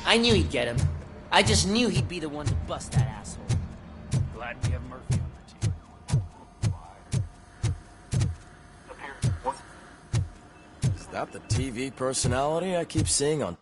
I knew he'd get him. I just knew he'd be the one to bust that asshole. Glad we have Murphy on the team. Is that the TV personality I keep seeing on...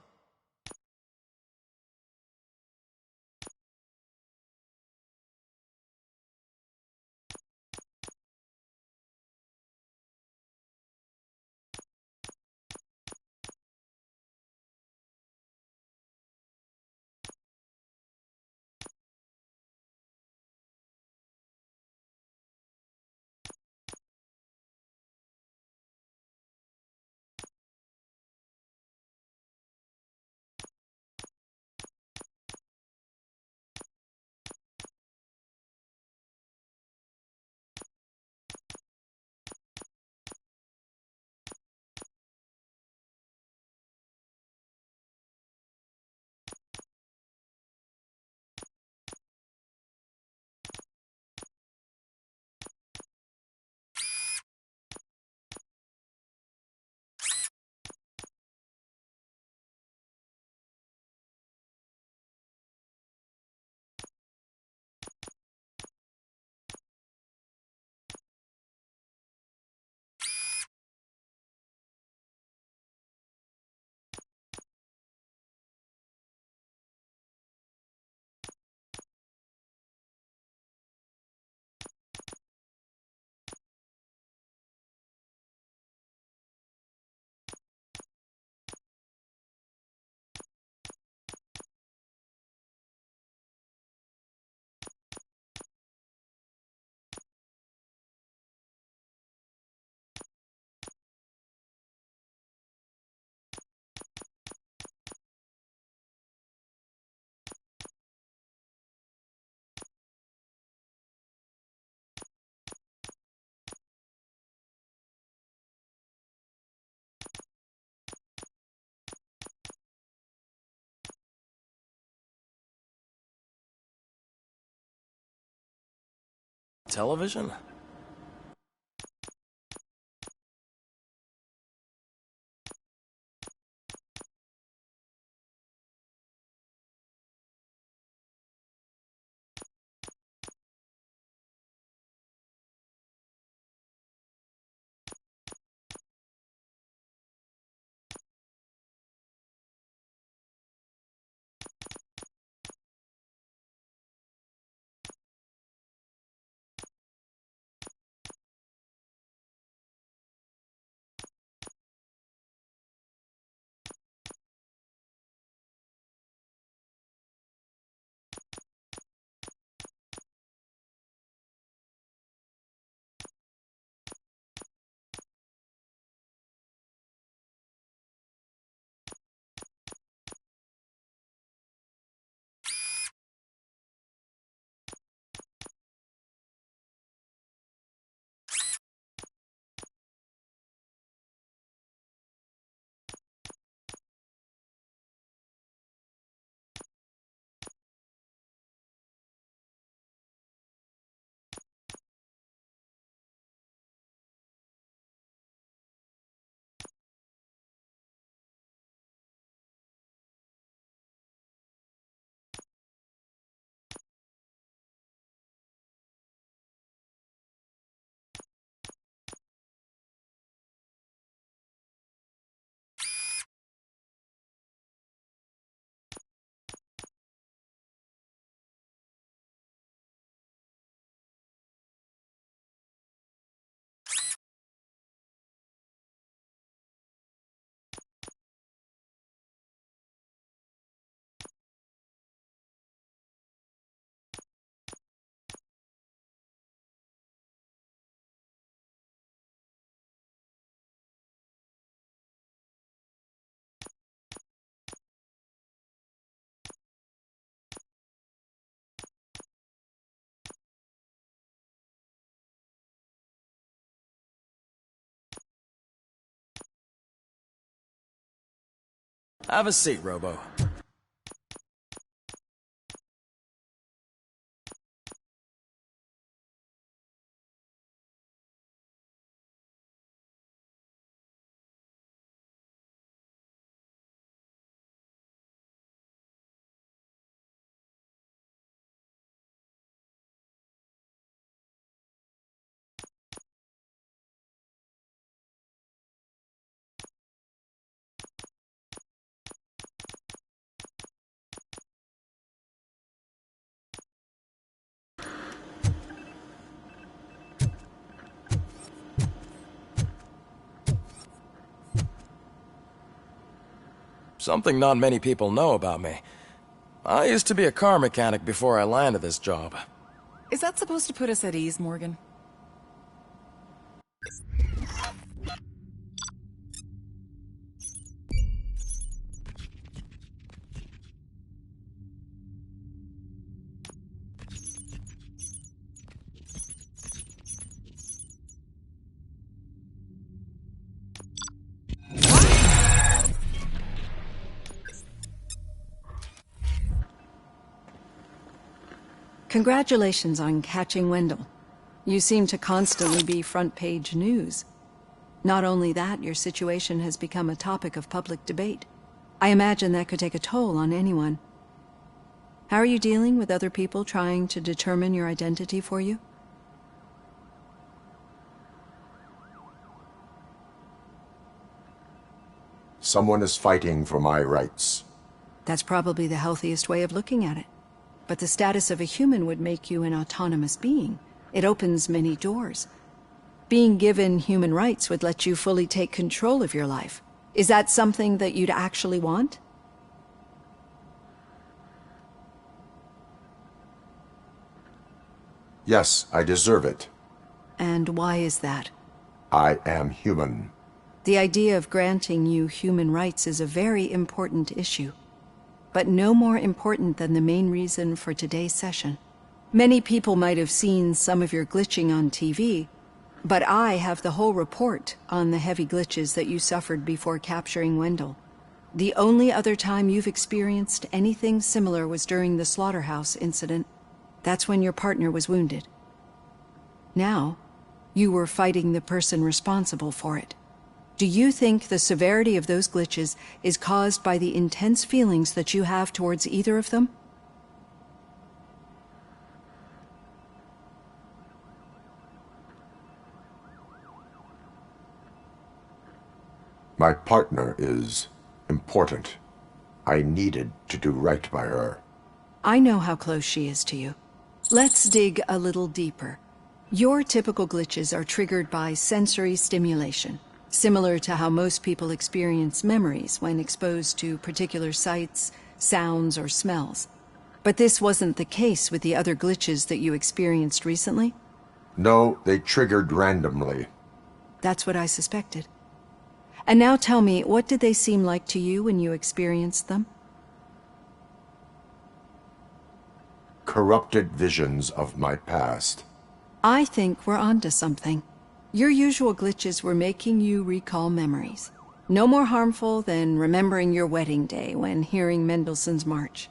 television? Have a seat, Robo. something not many people know about me. I used to be a car mechanic before I landed this job. Is that supposed to put us at ease, Morgan? Congratulations on catching Wendell. You seem to constantly be front-page news. Not only that, your situation has become a topic of public debate. I imagine that could take a toll on anyone. How are you dealing with other people trying to determine your identity for you? Someone is fighting for my rights. That's probably the healthiest way of looking at it. But the status of a human would make you an autonomous being. It opens many doors. Being given human rights would let you fully take control of your life. Is that something that you'd actually want? Yes, I deserve it. And why is that? I am human. The idea of granting you human rights is a very important issue, but no more important than the main reason for today's session. Many people might have seen some of your glitching on TV, but I have the whole report on the heavy glitches that you suffered before capturing Wendell. The only other time you've experienced anything similar was during the slaughterhouse incident. That's when your partner was wounded. Now, you were fighting the person responsible for it. Do you think the severity of those glitches is caused by the intense feelings that you have towards either of them? My partner is important. I needed to do right by her. I know how close she is to you. Let's dig a little deeper. Your typical glitches are triggered by sensory stimulation, similar to how most people experience memories when exposed to particular sights, sounds, or smells. But this wasn't the case with the other glitches that you experienced recently? No, they triggered randomly. That's what I suspected. And now tell me, what did they seem like to you when you experienced them? Corrupted visions of my past. I think we're onto something. Your usual glitches were making you recall memories. No more harmful than remembering your wedding day when hearing Mendelssohn's March.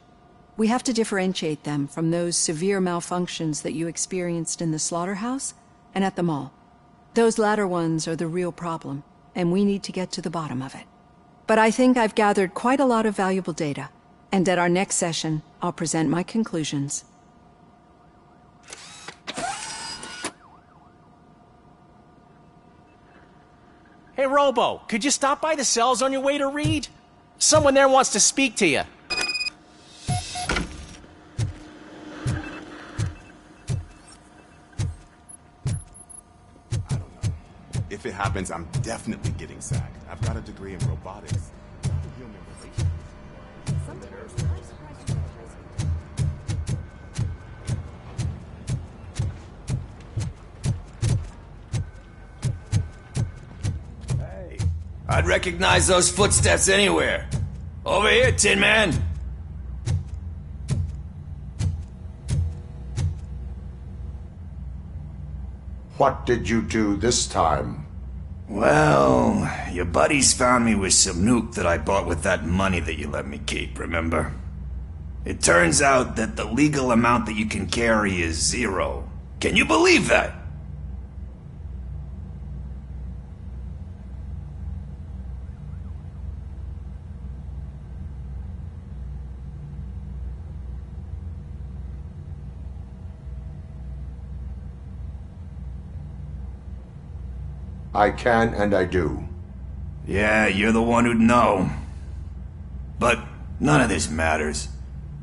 We have to differentiate them from those severe malfunctions that you experienced in the slaughterhouse and at the mall. Those latter ones are the real problem, and we need to get to the bottom of it. But I think I've gathered quite a lot of valuable data, and at our next session, I'll present my conclusions. Hey, Robo, could you stop by the cells on your way to Reed? Someone there wants to speak to you. If it happens, I'm definitely getting sacked. I've got a degree in robotics. Human relations. Hey, I'd recognize those footsteps anywhere. Over here, Tin Man. What did you do this time? Well, your buddies found me with some nuke that I bought with that money that you let me keep, remember? It turns out that the legal amount that you can carry is 0. Can you believe that? I can and I do. Yeah, you're the one who'd know. But none of this matters.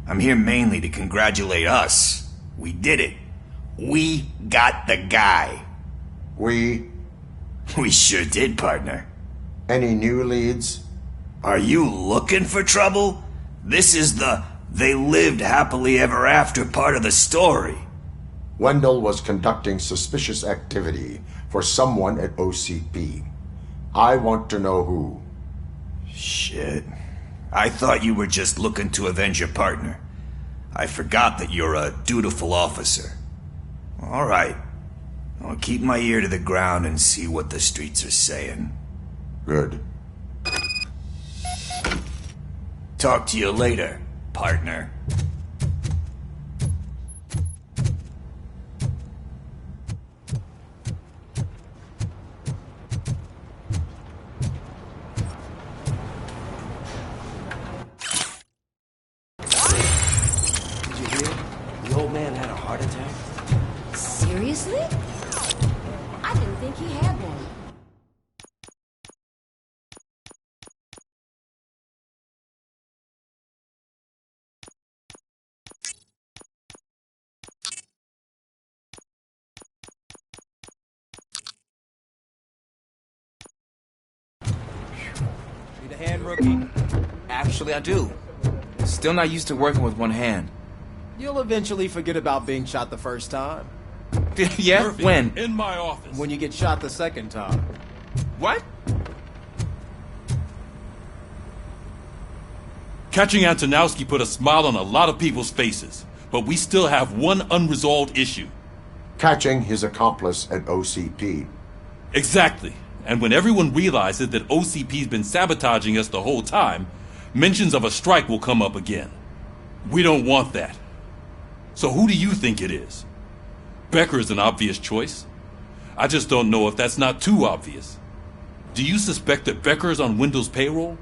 I'm here mainly to congratulate us. We did it. We got the guy. We? We sure did, partner. Any new leads? Are you looking for trouble? This is the they lived happily ever after part of the story. Wendell was conducting suspicious activity for someone at OCP. I want to know who. Shit. I thought you were just looking to avenge your partner. I forgot that you're a dutiful officer. All right. I'll keep my ear to the ground and see what the streets are saying. Good. Talk to you later, partner. Did you hear? The old man had a heart attack. Seriously? I didn't think he had one. Need a hand, rookie? Actually, I do. Still not used to working with one hand. You'll eventually forget about being shot the first time. Yeah? Murphy, When? in my office. When you get shot the second time. What? Catching Antonowski put a smile on a lot of people's faces, but we still have one unresolved issue. Catching his accomplice at OCP. Exactly. And when everyone realizes that OCP's been sabotaging us the whole time, mentions of a strike will come up again. We don't want that. So who do you think it is? Becker is an obvious choice. I just don't know if that's not too obvious. Do you suspect that Becker is on Wendell's payroll?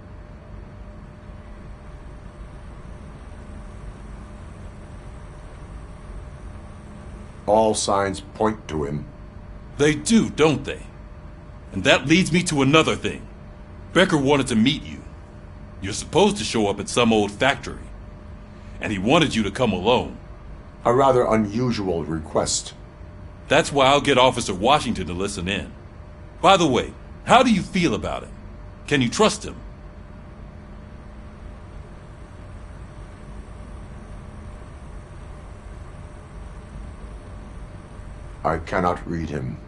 All signs point to him. They do, don't they? And that leads me to another thing. Becker wanted to meet you. You're supposed to show up at some old factory. And he wanted you to come alone. A rather unusual request. That's why I'll get Officer Washington to listen in. By the way, how do you feel about him? Can you trust him? I cannot read him.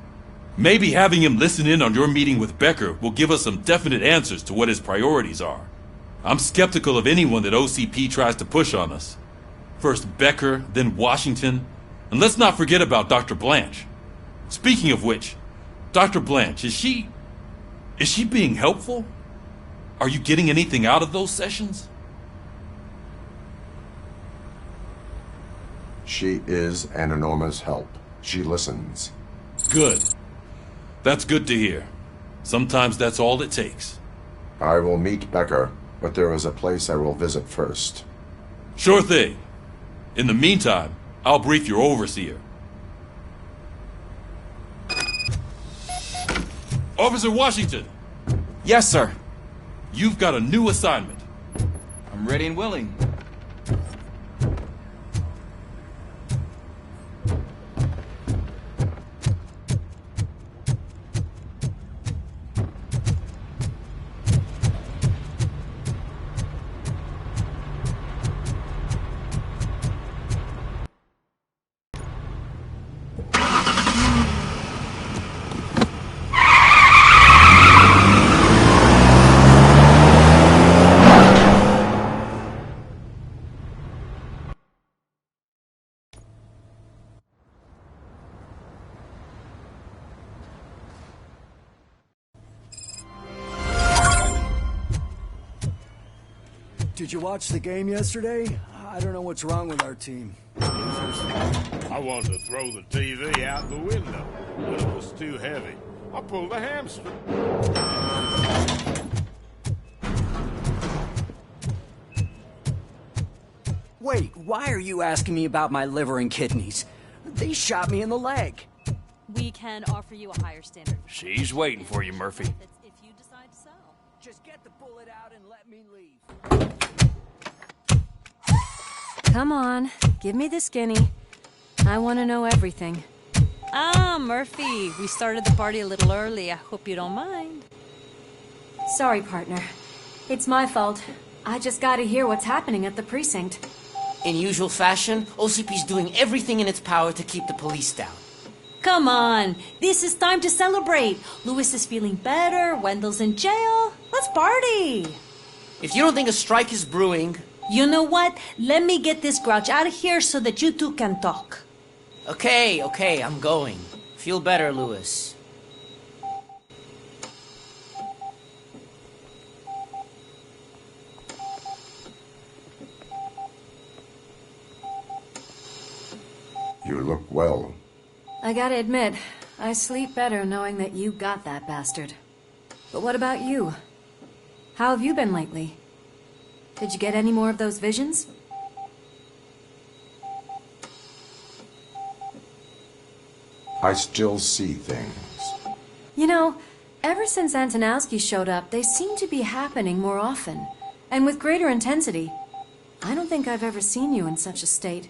Maybe having him listen in on your meeting with Becker will give us some definite answers to what his priorities are. I'm skeptical of anyone that OCP tries to push on us. First Becker, then Washington, and let's not forget about Dr. Blanche. Speaking of which, Dr. Blanche, is she being helpful? Are you getting anything out of those sessions? She is an enormous help. She listens. Good. That's good to hear. Sometimes that's all it takes. I will meet Becker, but there is a place I will visit first. Sure thing. In the meantime, I'll brief your overseer. Officer Washington, Yes, sir. you've got a new assignment. I'm ready and willing. Did you watch the game yesterday? I don't know what's wrong with our team. I wanted to throw the TV out the window, but it was too heavy. I pulled a hamstring. Wait, why are you asking me about my liver and kidneys? They shot me in the leg. We can offer you a higher standard. She's waiting for you, Murphy. If you decide to sell. Just get the bullet out and let me leave. Come on, give me the skinny. I want to know everything. Ah, Murphy, we started the party a little early. I hope you don't mind. Sorry, partner. It's my fault. I just gotta hear what's happening at the precinct. In usual fashion, OCP's doing everything in its power to keep the police down. Come on, this is time to celebrate. Lewis is feeling better, Wendell's in jail. Let's party! If you don't think a strike is brewing... You know what? Let me get this grouch out of here so that you two can talk. Okay, I'm going. Feel better, Lewis. You look well. I gotta admit, I sleep better knowing that you got that bastard. But what about you? How have you been lately? Did you get any more of those visions? I still see things. You know, ever since Antonowski showed up, they seem to be happening more often, and with greater intensity. I don't think I've ever seen you in such a state.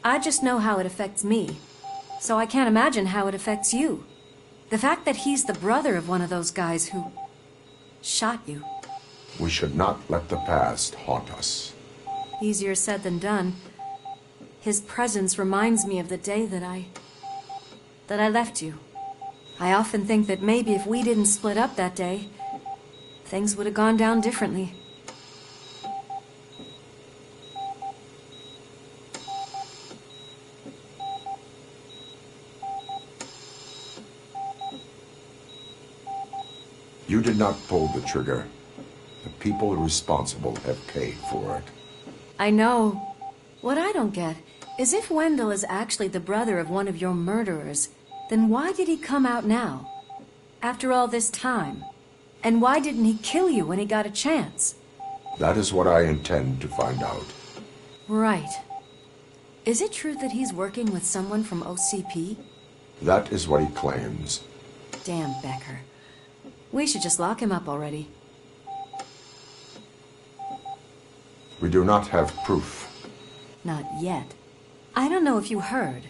I just know how it affects me, so I can't imagine how it affects you. The fact that he's the brother of one of those guys who shot you. We should not let the past haunt us. Easier said than done. His presence reminds me of the day that I left you. I often think that maybe if we didn't split up that day, things would have gone down differently. You did not pull the trigger. The people responsible have paid for it. I know. What I don't get is if Wendell is actually the brother of one of your murderers, then why did he come out now? After all this time? And why didn't he kill you when he got a chance? That is what I intend to find out. Right. Is it true that he's working with someone from OCP? That is what he claims. Damn Becker. We should just lock him up already. We do not have proof. Not yet. I don't know if you heard,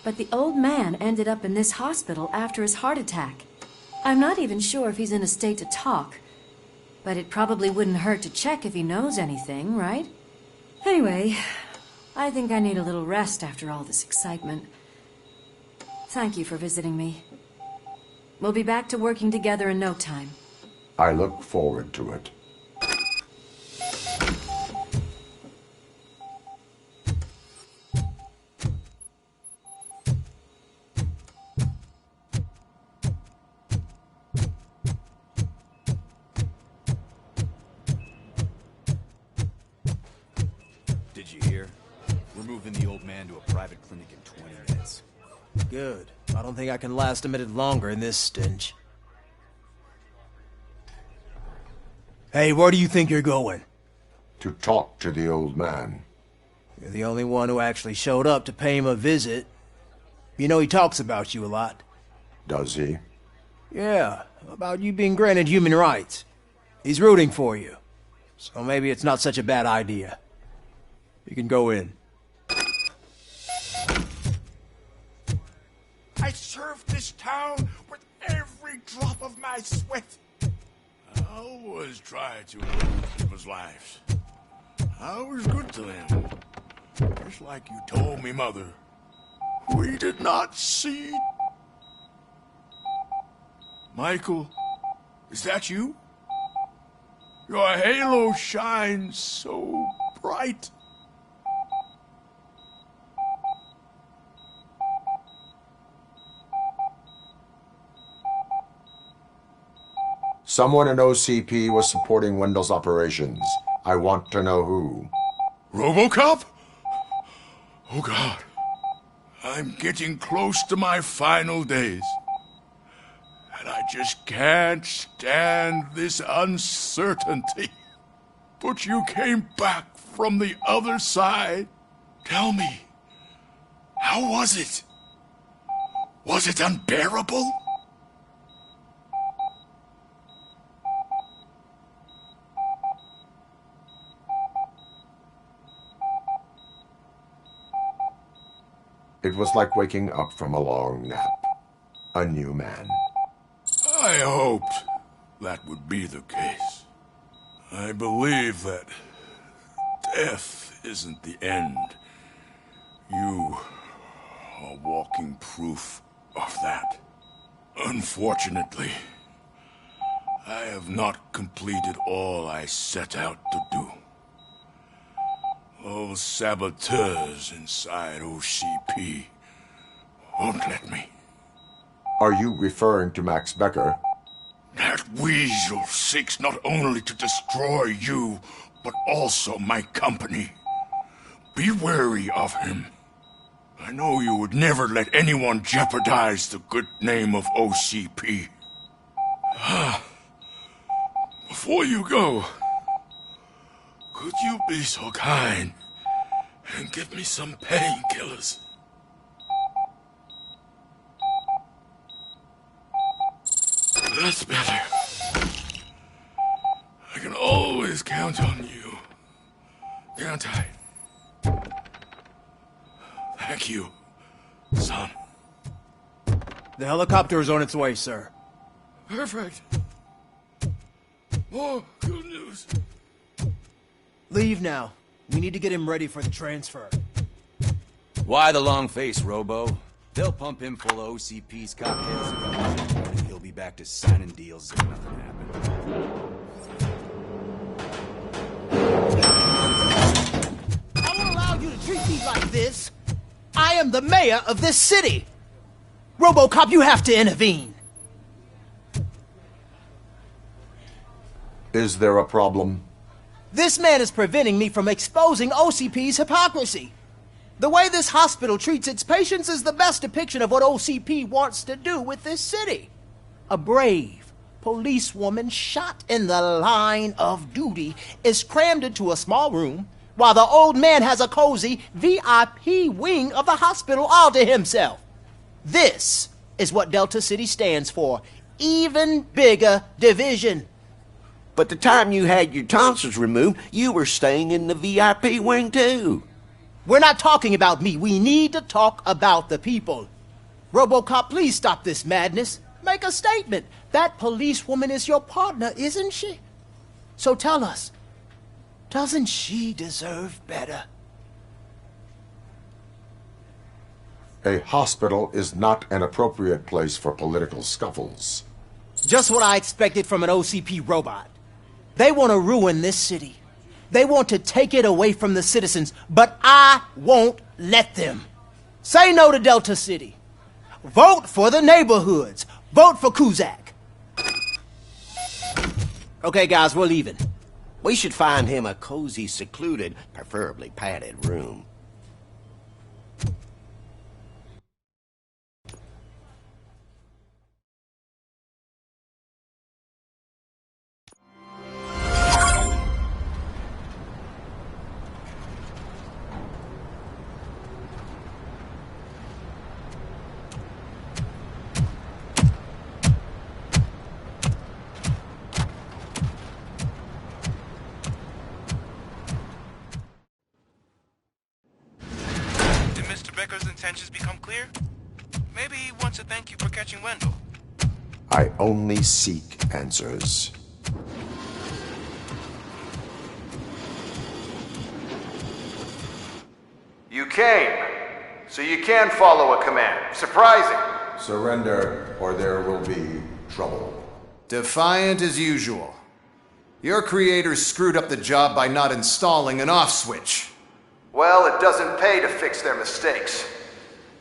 but the old man ended up in this hospital after his heart attack. I'm not even sure if he's in a state to talk, but it probably wouldn't hurt to check if he knows anything, right? Anyway, I think I need a little rest after all this excitement. Thank you for visiting me. We'll be back to working together in no time. I look forward to it. Did you hear? We're moving the old man to a private clinic in 20 minutes. Good. I don't think I can last a minute longer in this stench. Hey, where do you think you're going? To talk to the old man. You're the only one who actually showed up to pay him a visit. You know he talks about you a lot. Does he? Yeah, about you being granted human rights. He's rooting for you. So maybe it's not such a bad idea. You can go in. I served this town with every drop of my sweat. I always tried to improve people's lives. I was good to them. Just like you told me, Mother. We did not see... Michael, is that you? Your halo shines so bright. Someone in OCP was supporting Wendell's operations. I want to know who. RoboCop? Oh God. I'm getting close to my final days. And I just can't stand this uncertainty. But you came back from the other side. Tell me, how was it? Was it unbearable? It was like waking up from a long nap. A new man. I hoped that would be the case. I believe that death isn't the end. You are walking proof of that. Unfortunately, I have not completed all I set out to do. Those saboteurs inside OCP won't let me. Are you referring to Max Becker? That weasel seeks not only to destroy you, but also my company. Be wary of him. I know you would never let anyone jeopardize the good name of OCP. Before you go, could you be so kind and give me some painkillers? That's better. I can always count on you, can't I? Thank you, son. The helicopter is on its way, sir. Perfect. More good news. Leave now. We need to get him ready for the transfer. Why the long face, Robo? They'll pump him full of OCP's cocktails and he'll be back to signing deals if nothing happened. I won't allow you to treat me like this. I am the mayor of this city. RoboCop, you have to intervene. Is there a problem? This man is preventing me from exposing OCP's hypocrisy. The way this hospital treats its patients is the best depiction of what OCP wants to do with this city. A brave policewoman shot in the line of duty is crammed into a small room while the old man has a cozy VIP wing of the hospital all to himself. This is what Delta City stands for. Even bigger division. But the time you had your tonsils removed, you were staying in the VIP wing too. We're not talking about me. We need to talk about the people. RoboCop, please stop this madness. Make a statement. That policewoman is your partner, isn't she? So tell us, doesn't she deserve better? A hospital is not an appropriate place for political scuffles. Just what I expected from an OCP robot. They want to ruin this city. They want to take it away from the citizens, but I won't let them. Say no to Delta City. Vote for the neighborhoods. Vote for Kuzak. Okay, guys, we're leaving. We should find him a cozy, secluded, preferably padded room. Becker's intentions become clear? Maybe he wants to thank you for catching Wendell. I only seek answers. You came, so you can follow a command. Surprising. Surrender, or there will be trouble. Defiant as usual. Your creators screwed up the job by not installing an off switch. Well, it doesn't pay to fix their mistakes.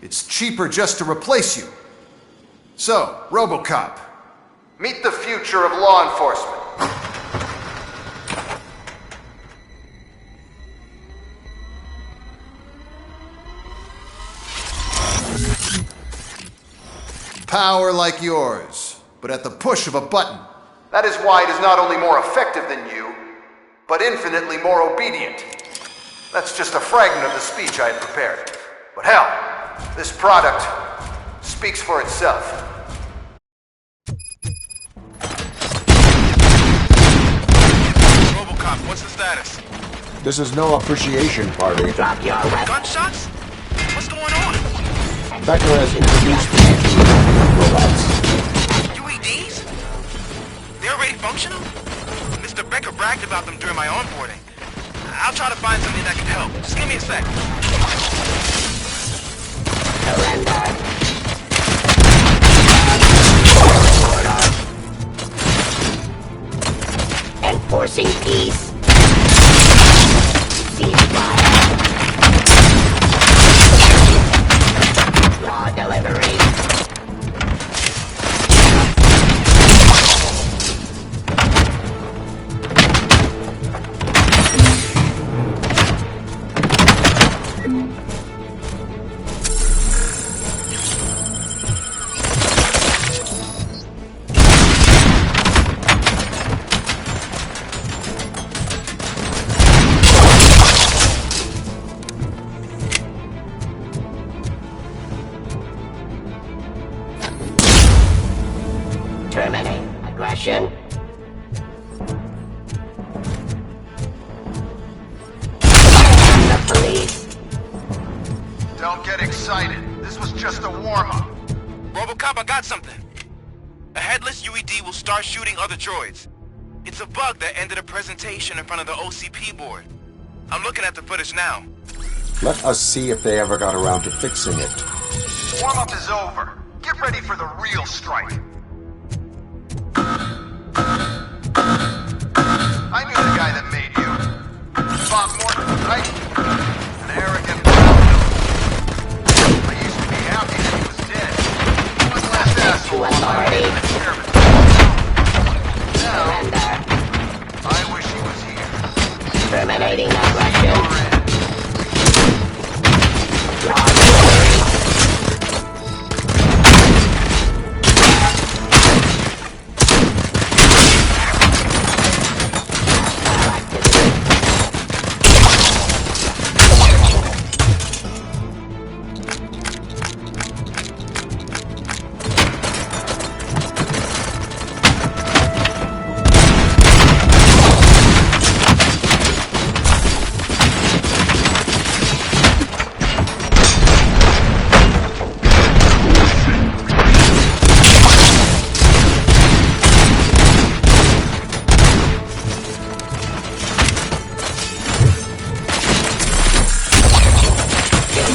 It's cheaper just to replace you. So, RoboCop, meet the future of law enforcement. Power like yours, but at the push of a button. That is why it is not only more effective than you, but infinitely more obedient. That's just a fragment of the speech I had prepared. But hell, this product speaks for itself. RoboCop, what's the status? This is no appreciation party. Gunshots? What's going on? Becker has introduced robots. UEDs? They're already functional? Mr. Becker bragged about them me a sec. Enforcing peace. Raw delivery. Terminate aggression. The police. Don't get excited. This was just a warm-up. RoboCop, I got something. A headless UED will start shooting other droids. It's a bug that ended a presentation in front of the OCP board. I'm looking at the footage now. Let us see if they ever got around to fixing it. Warm-up is over. Get ready for the real strike. I knew the guy that made you. Bob Morton, right? An arrogant bastard. I used to be happy that he was dead. One last asshole on my experiment. Now, I wish he was here. Terminating aggression.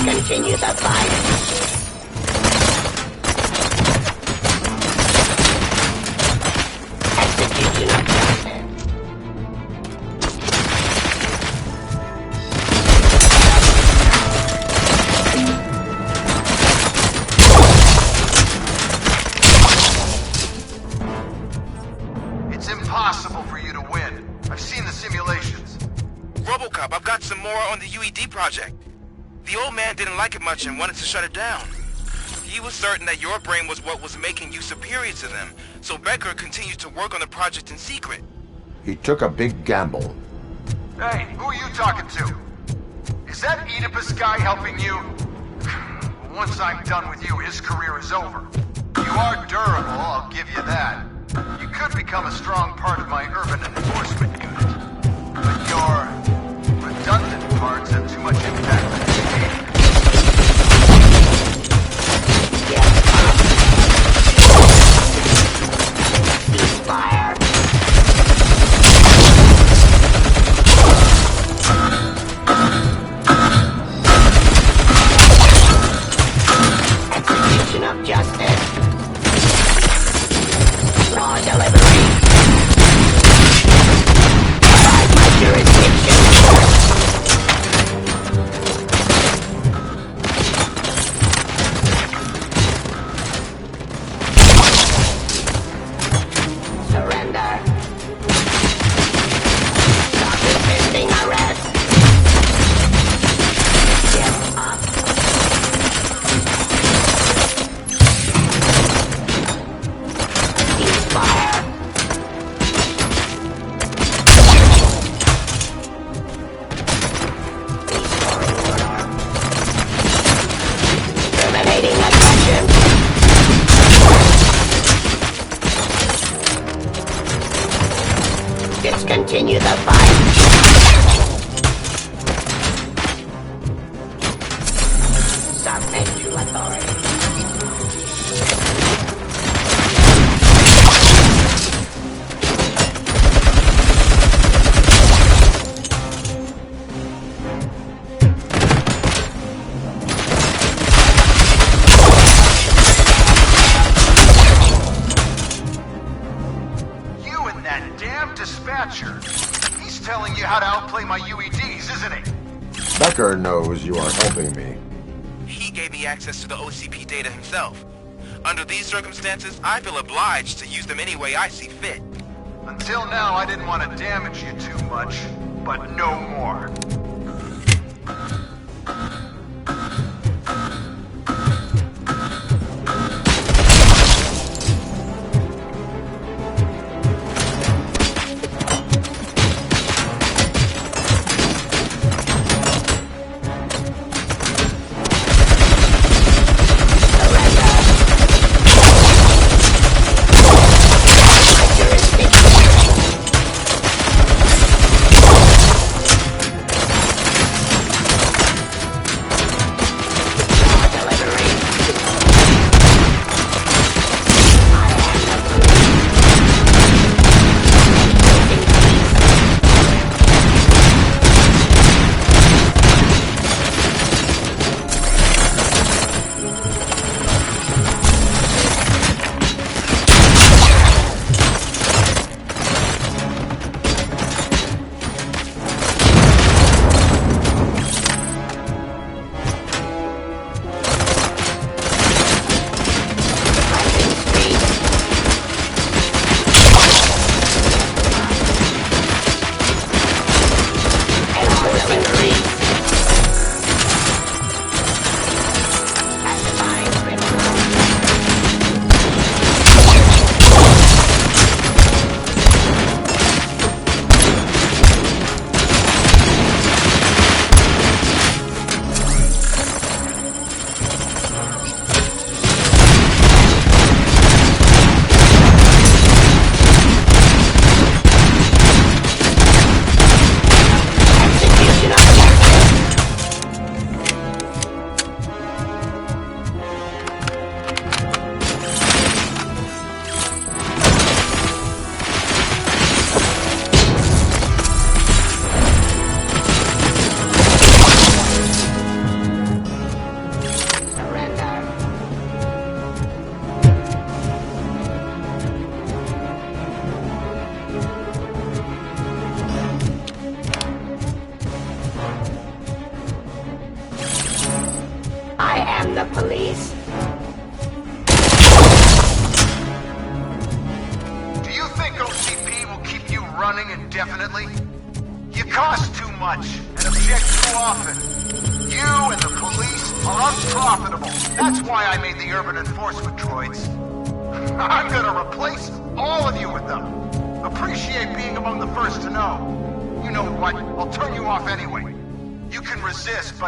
Continue the fight. Execution of justice. It's impossible for you to win. I've seen the simulations. RoboCop, I've got some more on the UED project. The old man didn't like it much and wanted to shut it down. He was certain that your brain was what was making you superior to them, so Becker continued to work on the project in secret. He took a big gamble. Hey, who are you talking to? Is that Oedipus guy helping you? Once I'm done with you, his career is over. You are durable, I'll give you that. You could become a strong part of my urban enforcement unit. But your redundant parts have too much impact on the game. Fire. Execution of justice. Raw delivery. Provide my jurisdiction. Surrender. Stop resisting arrest. Give up. Ceasefire. Restoring order. Terminating aggression. Discontinue the fight. Submit to authority. Thatcher. He's telling you how to outplay my UEDs, isn't he? Becker knows you are helping me. He gave me access to the OCP data himself. Under these circumstances, I feel obliged to use them any way I see fit. Until now, I didn't want to damage you too much, but no more. The police. Do you think OCP will keep you running indefinitely? You cost too much and object too often. You and the police are unprofitable. That's why I made the urban enforcement droids. I'm gonna replace all of you with them. Appreciate being among the first to know. You know what? I'll turn you off anyway. You can resist, but